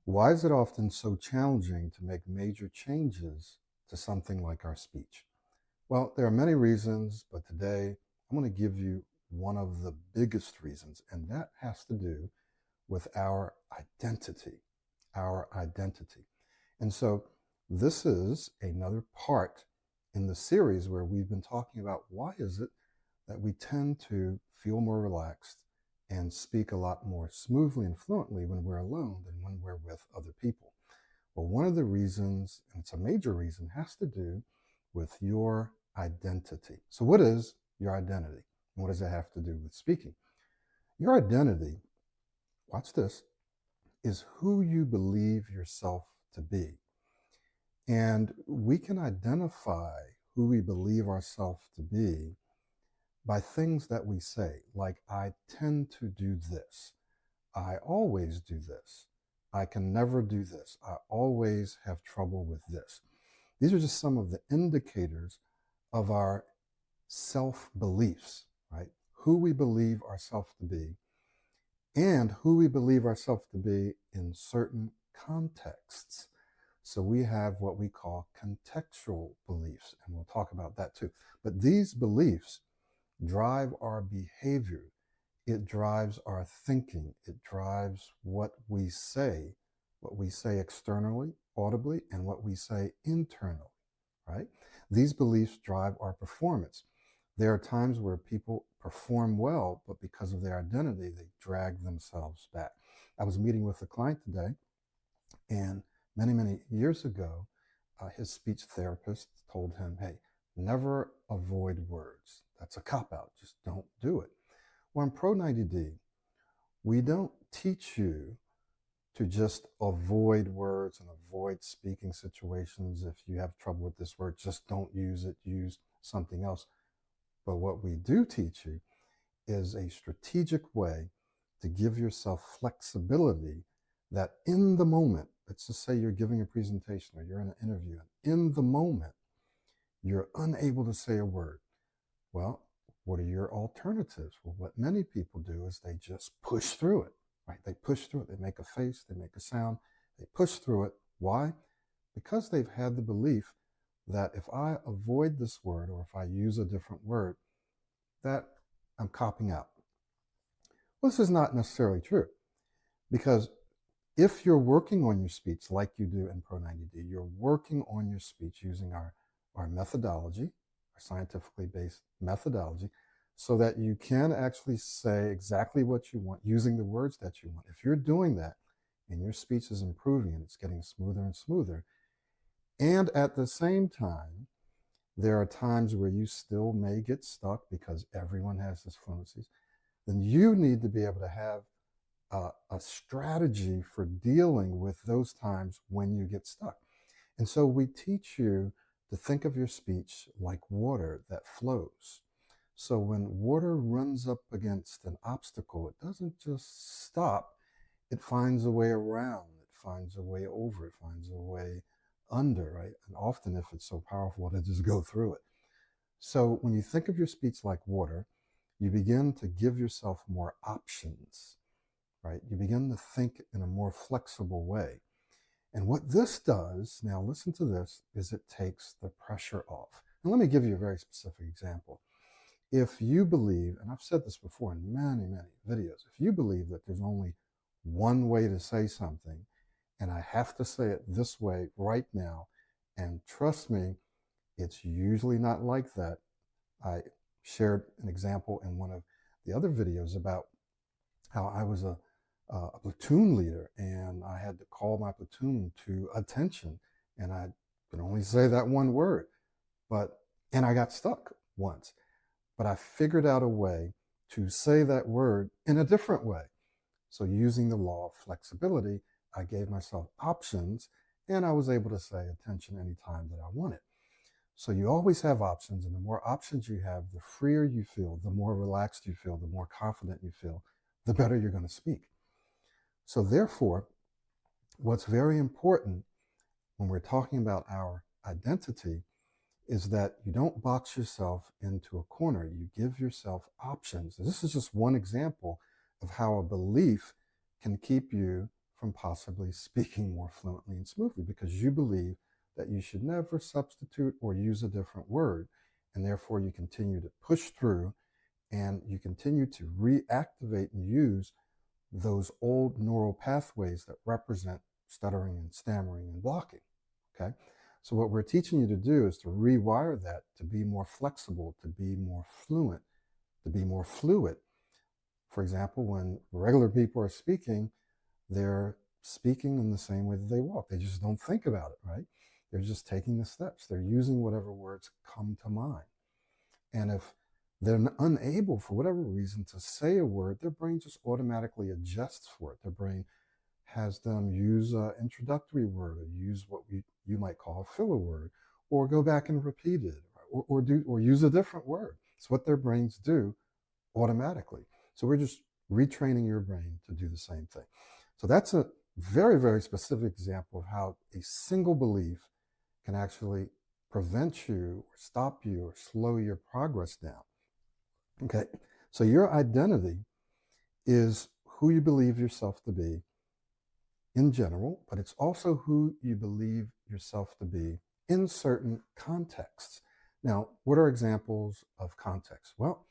Why is it often so challenging to make major changes to something like our speech? Well, there are many reasons, but today I'm going to give you one of the biggest reasons, and that has to do with our identity. Our identity. And so, this is another part in the series where we've been talking about why is it that we tend to feel more relaxed and speak a lot more smoothly and fluently when we're alone than when we're with other people. Well, one of the reasons, and it's a major reason, has to do with your identity. So, what is your identity? And what does it have to do with speaking? Your identity, watch this, is who you believe yourself to be. And we can identify who we believe ourselves to be by things that we say, like, I tend to do this. I always do this. I can never do this. I always have trouble with this. These are just some of the indicators of our self-beliefs, right? Who we believe ourselves to be and who we believe ourselves to be in certain contexts. So we have what we call contextual beliefs, and we'll talk about that too. But these beliefs drive our behavior. It drives our thinking. It drives what we say externally, audibly, and what we say internally, right? These beliefs drive our performance. There are times where people perform well, but because of their identity, they drag themselves back. I was meeting with a client today, and many years ago, his speech therapist told him, hey, never avoid words. That's a cop-out. Just don't do it. Well, in Pro90D, we don't teach you to just avoid words and avoid speaking situations. If you have trouble with this word, just don't use it. Use something else. But what we do teach you is a strategic way to give yourself flexibility that in the moment, let's just say you're giving a presentation or you're in an interview, and in the moment, you're unable to say a word. Well, what are your alternatives? Well, what many people do is they just push through it, right? They push through it. They make a face, they make a sound, they push through it. Why? Because they've had the belief that if I avoid this word or if I use a different word, that I'm copping out. Well, this is not necessarily true, because if you're working on your speech like you do in Pro90D, you're working on your speech using our methodology, our scientifically based methodology, so that you can actually say exactly what you want using the words that you want. If you're doing that and your speech is improving and it's getting smoother and smoother, and at the same time, there are times where you still may get stuck because everyone has this fluencies, then you need to be able to have a strategy for dealing with those times when you get stuck. And so we teach you to think of your speech like water that flows. So when water runs up against an obstacle, it doesn't just stop, it finds a way around, it finds a way over, it finds a way under, right? And often, if it's so powerful, it'll just go through it. So when you think of your speech like water, you begin to give yourself more options, right? You begin to think in a more flexible way. And what this does, now listen to this, is it takes the pressure off. And let me give you a very specific example. If you believe, and I've said this before in many videos, if you believe that there's only one way to say something, and I have to say it this way right now, and trust me, it's usually not like that. I shared an example in one of the other videos about how I was a platoon leader and I had to call my platoon to attention, and I could only say that one word, and I got stuck once, but I figured out a way to say that word in a different way. So using the law of flexibility, I gave myself options and I was able to say attention anytime that I wanted. So you always have options, and the more options you have, the freer you feel, the more relaxed you feel, the more confident you feel, the better you're going to speak. So therefore, what's very important when we're talking about our identity is that you don't box yourself into a corner. You give yourself options. This is just one example of how a belief can keep you from possibly speaking more fluently and smoothly because you believe that you should never substitute or use a different word. And therefore, you continue to push through and you continue to reactivate and use those old neural pathways that represent stuttering and stammering and blocking. Okay. So, what we're teaching you to do is to rewire that to be more flexible, to be more fluent, to be more fluid. For example, when regular people are speaking, they're speaking in the same way that they walk. They just don't think about it, right? They're just taking the steps. They're using whatever words come to mind. And if they're unable, for whatever reason, to say a word, their brain just automatically adjusts for it. Their brain has them use an introductory word or use what you might call a filler word, or go back and repeat it, or use a different word. It's what their brains do automatically. So we're just retraining your brain to do the same thing. So that's a very, very specific example of how a single belief can actually prevent you or stop you or slow your progress down. Okay, so your identity is who you believe yourself to be in general, but it's also who you believe yourself to be in certain contexts. Now, what are examples of context? Well,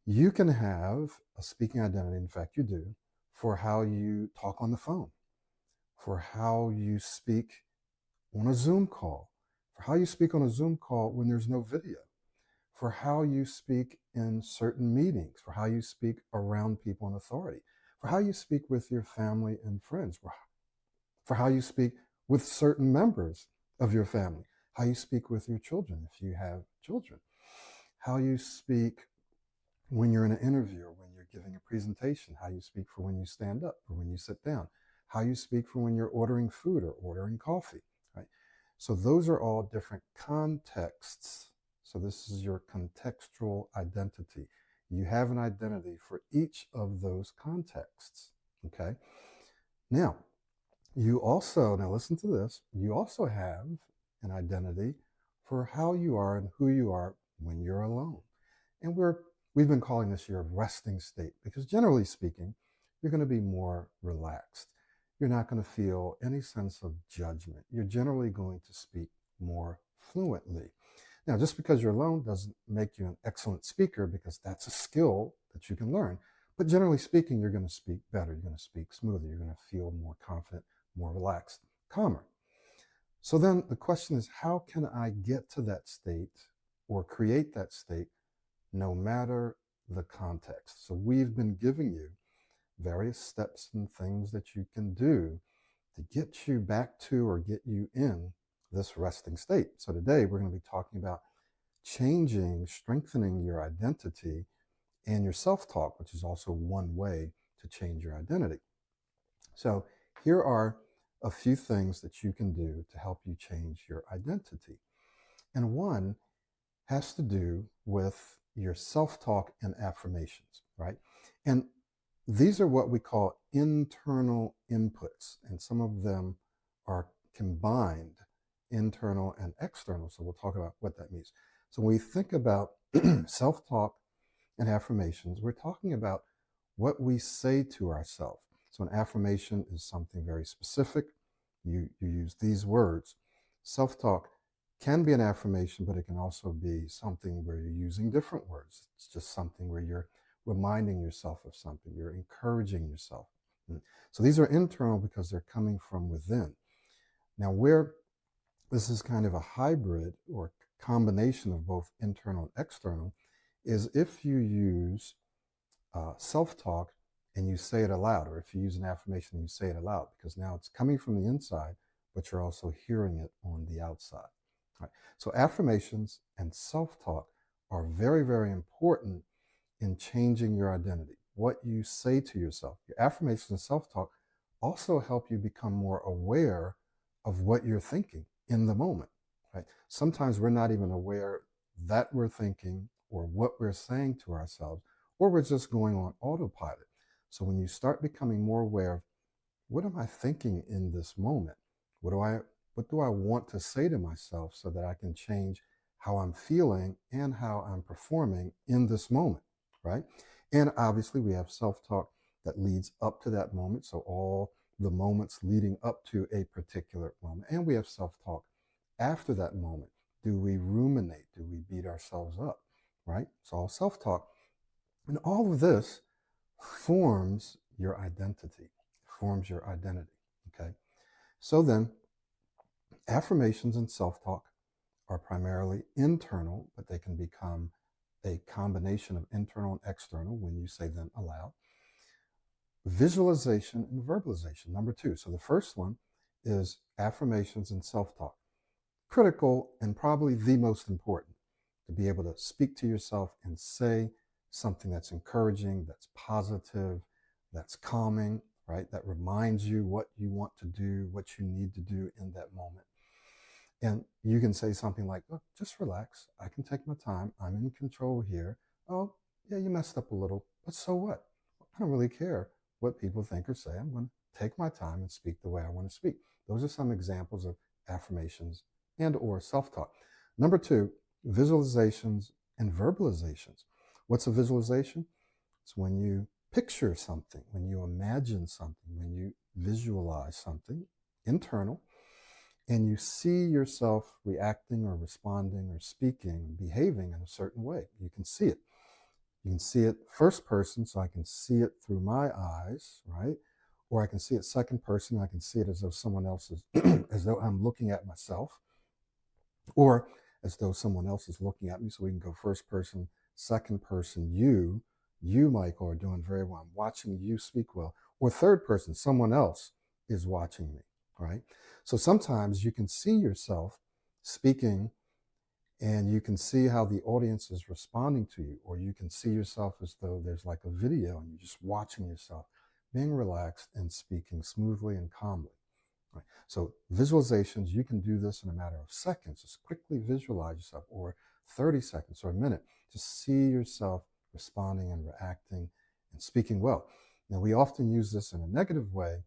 you can have a speaking identity, in fact, you do, for how you talk on the phone, for how you speak on a Zoom call, for how you speak on a Zoom call when there's no video, for how you speak in certain meetings, for how you speak around people in authority, for how you speak with your family and friends, for how you speak with certain members of your family, how you speak with your children if you have children, how you speak when you're in an interview or when you're giving a presentation, how you speak for when you stand up or when you sit down, how you speak for when you're ordering food or ordering coffee, right? So those are all different contexts. So this is your contextual identity. You have an identity for each of those contexts, okay? Now listen to this, you also have an identity for how you are and who you are when you're alone. And we've been calling this your resting state because generally speaking, you're going to be more relaxed. You're not going to feel any sense of judgment. You're generally going to speak more fluently. Now, just because you're alone doesn't make you an excellent speaker because that's a skill that you can learn. But generally speaking, you're going to speak better. You're going to speak smoother. You're going to feel more confident, more relaxed, calmer. So then the question is, how can I get to that state or create that state no matter the context? So we've been giving you various steps and things that you can do to get you back to or get you in this resting state. So today we're going to be talking about strengthening your identity and your self-talk, which is also one way to change your identity. So here are a few things that you can do to help you change your identity. And one has to do with your self-talk and affirmations, right? And these are what we call internal inputs, and some of them are combined, internal and external. So we'll talk about what that means. So when we think about self-talk and affirmations, we're talking about what we say to ourselves. So an affirmation is something very specific. You use these words. Self-talk can be an affirmation, but it can also be something where you're using different words. It's just something where you're reminding yourself of something. You're encouraging yourself. So these are internal because they're coming from within. Now, where this is kind of a hybrid or combination of both internal and external is if you use self-talk and you say it aloud, or if you use an affirmation and you say it aloud, because now it's coming from the inside, but you're also hearing it on the outside. Right. So affirmations and self-talk are very, very important in changing your identity, what you say to yourself. Your affirmations and self-talk also help you become more aware of what you're thinking in the moment. Right? Sometimes we're not even aware that we're thinking or what we're saying to ourselves, or we're just going on autopilot. So when you start becoming more aware of what am I thinking in this moment? What do I want to say to myself so that I can change how I'm feeling and how I'm performing in this moment, right? And obviously we have self-talk that leads up to that moment. So all the moments leading up to a particular moment. And we have self-talk after that moment. Do we ruminate? Do we beat ourselves up? Right? It's all self-talk. And all of this forms your identity, forms your identity. Okay. So then, affirmations and self-talk are primarily internal, but they can become a combination of internal and external when you say them aloud. Visualization and verbalization, number two. So the first one is affirmations and self-talk. Critical and probably the most important, to be able to speak to yourself and say something that's encouraging, that's positive, that's calming, right? That reminds you what you want to do, what you need to do in that moment. And you can say something like, look, just relax. I can take my time. I'm in control here. Oh, yeah, you messed up a little, but so what? I don't really care what people think or say. I'm going to take my time and speak the way I want to speak. Those are some examples of affirmations and or self-talk. Number two, visualizations and verbalizations. What's a visualization? It's when you picture something, when you imagine something, when you visualize something internal, and you see yourself reacting or responding or speaking, behaving in a certain way. You can see it. You can see it first person, so I can see it through my eyes, right? Or I can see it second person. I can see it as though someone else is, as though I'm looking at myself, or as though someone else is looking at me. So we can go first person, second person, you, Michael, are doing very well. I'm watching you speak well. Or third person, someone else is watching me, right? So sometimes you can see yourself speaking and you can see how the audience is responding to you, or you can see yourself as though there's like a video and you're just watching yourself being relaxed and speaking smoothly and calmly. Right. So visualizations, you can do this in a matter of seconds. Just quickly visualize yourself, or 30 seconds or a minute. Just see yourself responding and reacting and speaking well. Now, we often use this in a negative way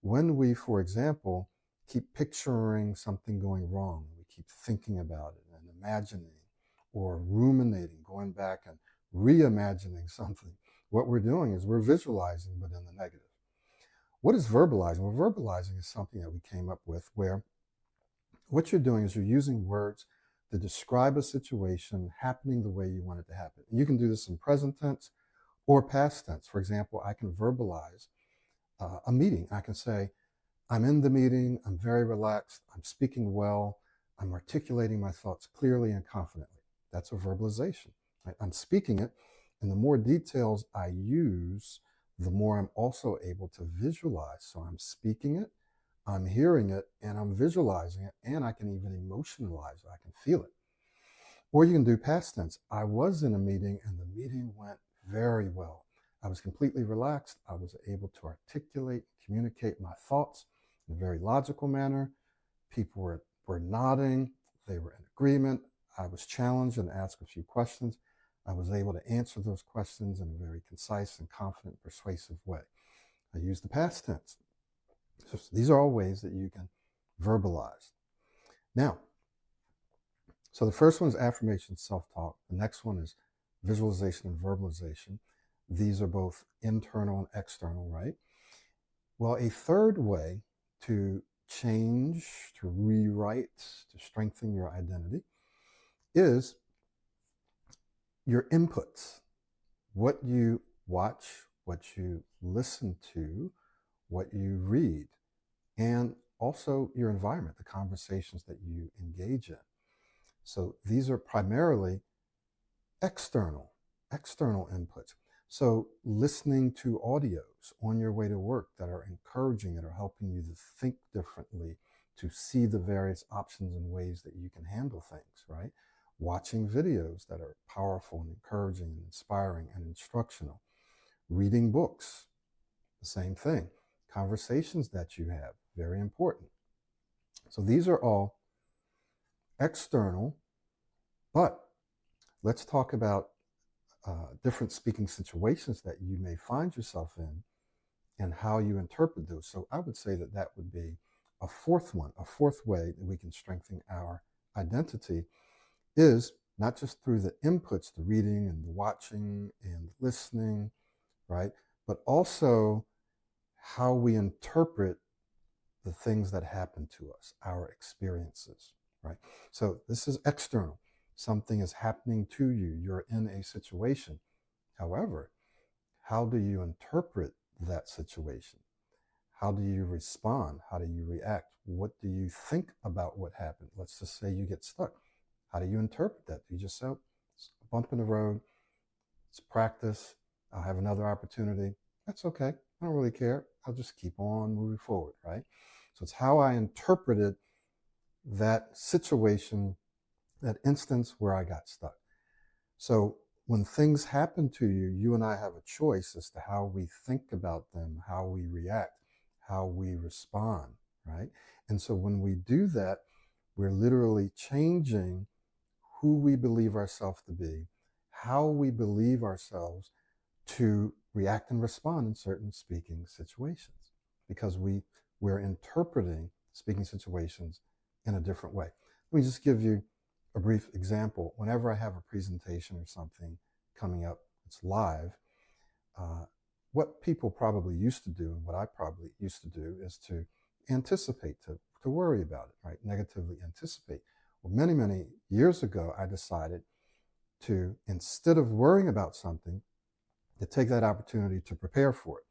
when we, for example, keep picturing something going wrong. We keep thinking about it and imagining or ruminating, going back and reimagining something. What we're doing is we're visualizing, but in the negative. What is verbalizing? Well, verbalizing is something that we came up with where what you're doing is you're using words to describe a situation happening the way you want it to happen. And you can do this in present tense or past tense. For example, I can verbalize a meeting. I can say, I'm in the meeting, I'm very relaxed, I'm speaking well, I'm articulating my thoughts clearly and confidently. That's a verbalization. Right? I'm speaking it, and the more details I use, the more I'm also able to visualize. So I'm speaking it, I'm hearing it, and I'm visualizing it, and I can even emotionalize it. I can feel it. Or you can do past tense. I was in a meeting, and the meeting went very well. I was completely relaxed. I was able to articulate, communicate my thoughts in a very logical manner. People were nodding. They were in agreement. I was challenged and asked a few questions. I was able to answer those questions in a very concise and confident, persuasive way. I used the past tense. So these are all ways that you can verbalize. Now, so the first one is affirmation, self-talk. The next one is visualization and verbalization. These are both internal and external, right? Well, a third way to change, to rewrite, to strengthen your identity is your inputs. What you watch, what you listen to, what you read, and also your environment, the conversations that you engage in. So these are primarily external inputs. So listening to audios on your way to work that are encouraging, that are helping you to think differently, to see the various options and ways that you can handle things, right? Watching videos that are powerful and encouraging and inspiring and instructional. Reading books, the same thing. Conversations that you have, very important. So these are all external, but let's talk about different speaking situations that you may find yourself in and how you interpret those. So I would say that that would be a fourth one. A fourth way that we can strengthen our identity is not just through the inputs, the reading and the watching and listening, right? but also how we interpret the things that happen to us, our experiences, right? So this is external. Something is happening to you. You're in a situation. However, how do you interpret that situation? How do you respond? How do you react? What do you think about what happened? Let's just say you get stuck. How do you interpret that? Do you just say, oh, it's a bump in the road, it's practice, I'll have another opportunity. That's okay. I don't really care. I'll just keep on moving forward, right? So it's how I interpreted that situation, that instance where I got stuck. So when things happen to you, you and I have a choice as to how we think about them, how we react, how we respond, right? And so when we do that, we're literally changing who we believe ourselves to be, how we believe ourselves to react and respond in certain speaking situations, because we're interpreting speaking situations in a different way. Let me just give you a brief example. Whenever I have a presentation or something coming up, it's live, what people probably used to do and what I probably used to do is to anticipate, to worry about it, right? Negatively anticipate. Well, many, many years ago, I decided to, instead of worrying about something, to take that opportunity to prepare for it.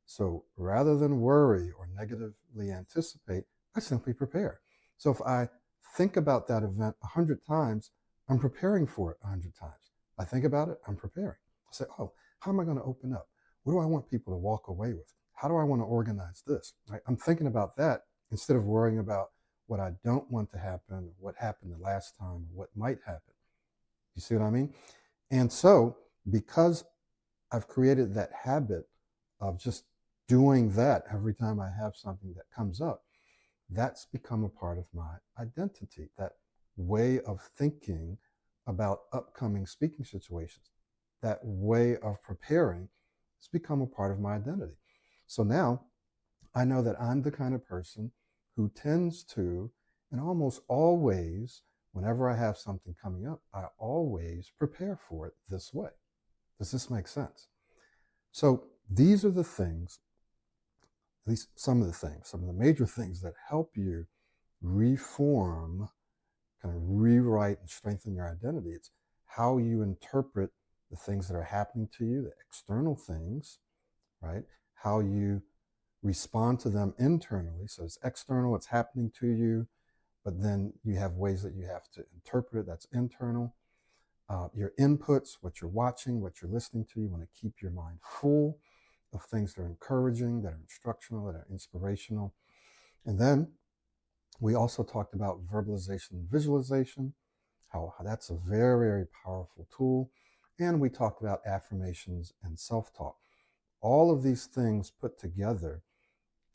So rather than worry or negatively anticipate, I simply prepare. So if I think about that event 100 times, I'm preparing for it 100 times. I think about it, I'm preparing. I say, oh, how am I going to open up? What do I want people to walk away with? How do I want to organize this? Right? I'm thinking about that instead of worrying about what I don't want to happen, what happened the last time, what might happen. You see what I mean? And so, because I've created that habit of just doing that every time I have something that comes up, that's become a part of my identity, that way of thinking about upcoming speaking situations, that way of preparing has become a part of my identity. So now I know that I'm the kind of person who tends to, and almost always, whenever I have something coming up, I always prepare for it this way. Does this make sense? So these are the things, at least some of the major things that help you reform, kind of rewrite and strengthen your identity. It's how you interpret the things that are happening to you, the external things, right? How you respond to them internally. So it's external, it's happening to you, but then you have ways that you have to interpret it, that's internal. Your inputs, what you're watching, what you're listening to, you want to keep your mind full of things that are encouraging, that are instructional, that are inspirational. And then we also talked about verbalization and visualization, how that's a very, very powerful tool. And we talked about affirmations and self-talk. All of these things put together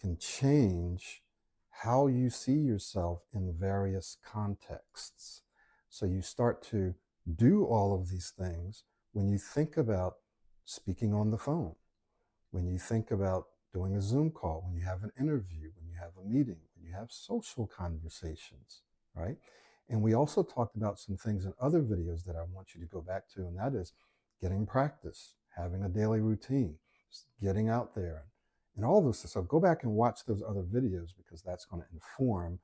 can change how you see yourself in various contexts. So you start to do all of these things when you think about speaking on the phone, when you think about doing a Zoom call, when you have an interview, when you have a meeting, when you have social conversations, right? And we also talked about some things in other videos that I want you to go back to, and that is getting practice, having a daily routine, getting out there, and all those things. So go back and watch those other videos, because that's going to inform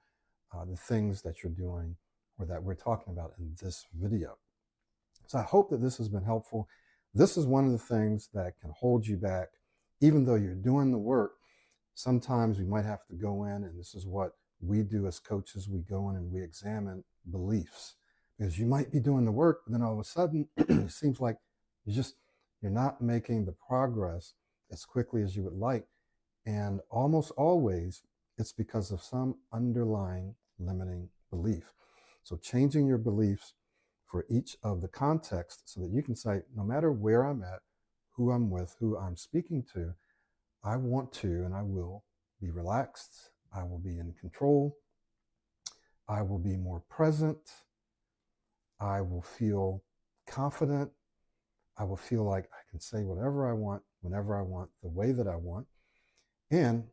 the things that you're doing or that we're talking about in this video. So I hope that this has been helpful. This is one of the things that can hold you back. Even though you're doing the work, sometimes we might have to go in, and this is what we do as coaches. We go in and we examine beliefs, because you might be doing the work, but then all of a sudden it seems like you're not making the progress as quickly as you would like. And almost always it's because of some underlying limiting belief. So changing your beliefs for each of the contexts so that you can say, no matter where I'm at, who I'm with, who I'm speaking to, I want to and I will be relaxed. I will be in control. I will be more present. I will feel confident. I will feel like I can say whatever I want, whenever I want, the way that I want. And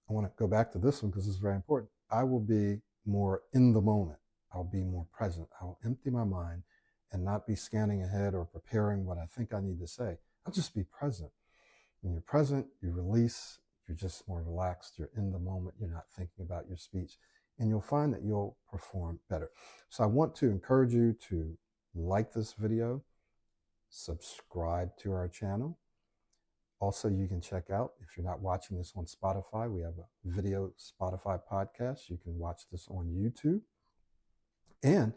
I want to go back to this one because it's very important. I will be more in the moment. I'll be more present. I'll empty my mind and not be scanning ahead or preparing what I think I need to say. I'll just be present. When you're present, you release, you're just more relaxed, you're in the moment, you're not thinking about your speech, and you'll find that you'll perform better. So I want to encourage you to like this video, subscribe to our channel. Also, you can check out, if you're not watching this on Spotify, we have a video Spotify podcast. You can watch this on YouTube. And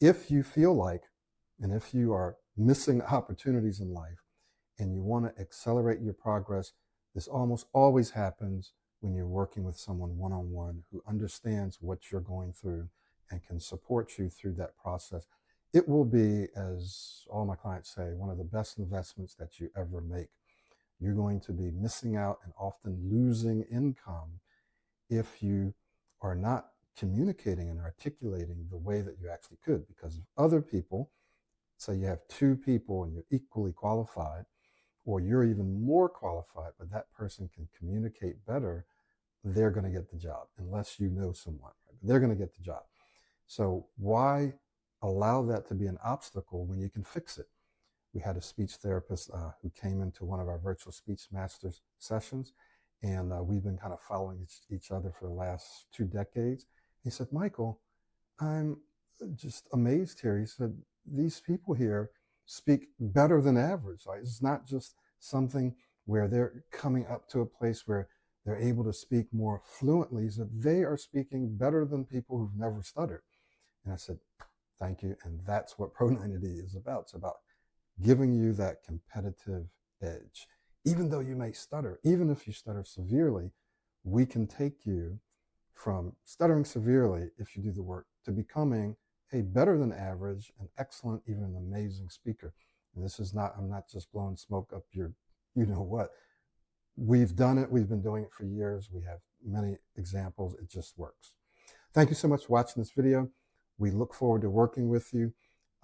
if you feel like, and if you are missing opportunities in life and you want to accelerate your progress, this almost always happens when you're working with someone one-on-one who understands what you're going through and can support you through that process. It will be, as all my clients say, one of the best investments that you ever make. You're going to be missing out and often losing income if you are not communicating and articulating the way that you actually could. Because if other people, say you have two people and you're equally qualified, or you're even more qualified, but that person can communicate better, they're going to get the job, unless you know someone. Right? They're going to get the job. So why allow that to be an obstacle when you can fix it? We had a speech therapist who came into one of our virtual speech masters sessions, and we've been kind of following each other for the last 2 decades. He said, Michael, I'm just amazed here. He said, these people here speak better than average. Like, it's not just something where they're coming up to a place where they're able to speak more fluently. He said, they are speaking better than people who've never stuttered. And I said, thank you. And that's what Pro90D is about. It's about giving you that competitive edge. Even though you may stutter, even if you stutter severely, we can take you from stuttering severely, if you do the work, to becoming a better than average, an excellent, even an amazing speaker. And this is not, I'm not just blowing smoke up your, you know what. We've done it. We've been doing it for years. We have many examples. It just works. Thank you so much for watching this video. We look forward to working with you.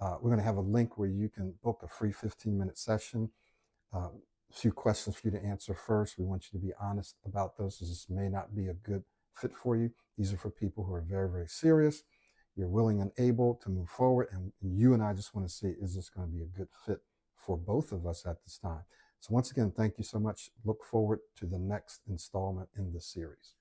We're going to have a link where you can book a free 15-minute session. A few questions for you to answer first. We want you to be honest about those. This may not be a good fit for you. These are for people who are very, very serious. You're willing and able to move forward. And you and I just want to see, is this going to be a good fit for both of us at this time? So once again, thank you so much. Look forward to the next installment in this series.